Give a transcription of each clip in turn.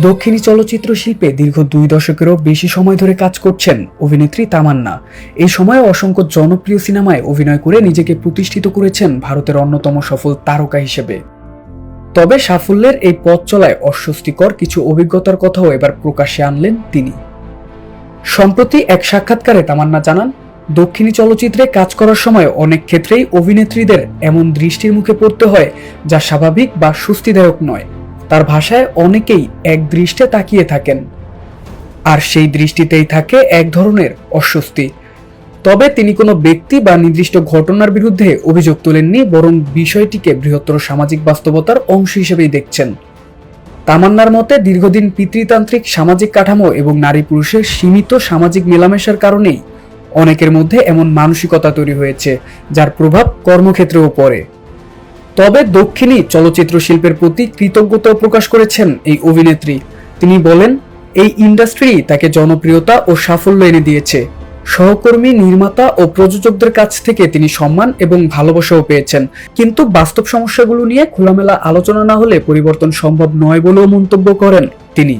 দক্ষিণী চলচ্চিত্র শিল্পে দীর্ঘ 2 দশকেরও বেশি সময় ধরে কাজ করছেন অভিনেত্রী তামান্না। এই সময়ে অসংখ্য জনপ্রিয় সিনেমায় অভিনয় করে নিজেকে প্রতিষ্ঠিত করেছেন ভারতের অন্যতম সফল তারকা হিসেবে। তবে সাফল্যের এই পথ চলায় অস্বস্তিকর কিছু অভিজ্ঞতার কথাও এবার প্রকাশ্যে আনলেন তিনি। সম্প্রতি এক সাক্ষাৎকারে তামান্না জানান, দক্ষিণী চলচ্চিত্রে কাজ করার সময় অনেক ক্ষেত্রেই অভিনেত্রীদের এমন দৃষ্টির মুখে পড়তে হয় যা স্বাভাবিক বা স্বস্তিদায়ক নয়। তার ভাষায় অনেকেই এক দৃষ্টে তাকিয়ে থাকেন, আর সেই দৃষ্টিতেই থাকে এক ধরনের অস্বস্তি। তবে তিনি কোনো ব্যক্তি বা নির্দিষ্ট ঘটনার বিরুদ্ধে অভিযোগ তোলেননি, বরং বিষয়টিকে বৃহত্তর সামাজিক বাস্তবতার অংশ হিসেবেই দেখছেন। তামান্নার মতে, দীর্ঘদিন পিতৃতান্ত্রিক সামাজিক কাঠামো এবং নারী পুরুষের সীমিত সামাজিক মেলামেশার কারণেই অনেকের মধ্যে এমন মানসিকতা তৈরি হয়েছে, যার প্রভাব কর্মক্ষেত্রেও পড়ে। তবে দক্ষিণী চলচ্চিত্র শিল্পের প্রতি কৃতজ্ঞতা প্রকাশ করেছেন এই অভিনেত্রী। তিনি বলেন, এই ইন্ডাস্ট্রি তাকে জনপ্রিয়তা ও সাফল্য এনে দিয়েছে। সহকর্মী, নির্মাতা ও প্রযোজকদের কাছ থেকে তিনি সম্মান এবং ভালোবাসাও পেয়েছেন। কিন্তু বাস্তব সমস্যাগুলো নিয়ে খোলামেলা আলোচনা না হলে পরিবর্তন সম্ভব নয় বলেও মন্তব্য করেন তিনি।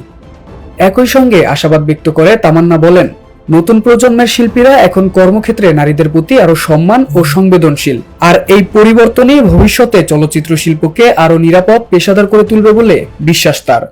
একই সঙ্গে আশাবাদ ব্যক্ত করে তামান্না বলেন, নতুন প্রজন্মের শিল্পীরা এখন কর্মক্ষেত্রে নারীদের প্রতি আরো সম্মান ও সংবেদনশীল, আর এই পরিবর্তনই ভবিষ্যতে চলচ্চিত্র শিল্পকে আরো নিরাপদ, পেশাদার করে তুলবে বলে বিশ্বাস তার।